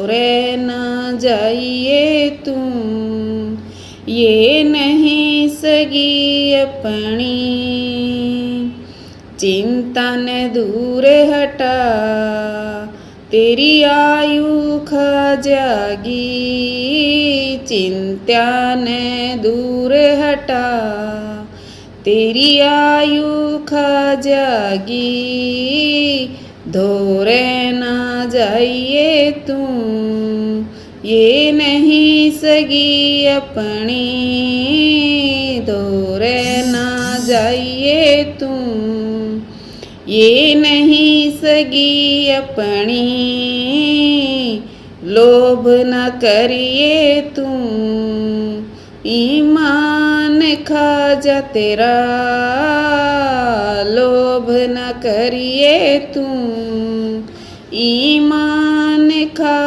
रे न जाइए तुम, ये नहीं सगी अपनी, चिंता ने दूर हटा, तेरी आयु खा जागी, चिंता ने दूर हटा, तेरी आयु खा जागी, धोरे ना जाइए तुम, ये नहीं सगी अपनी, धोरे ना जाइए तुम, ये नहीं सगी अपनी, लोभ न करिए तुम, ईमान खा जा तेरा, लोभ न करिए तुम, ईमान खा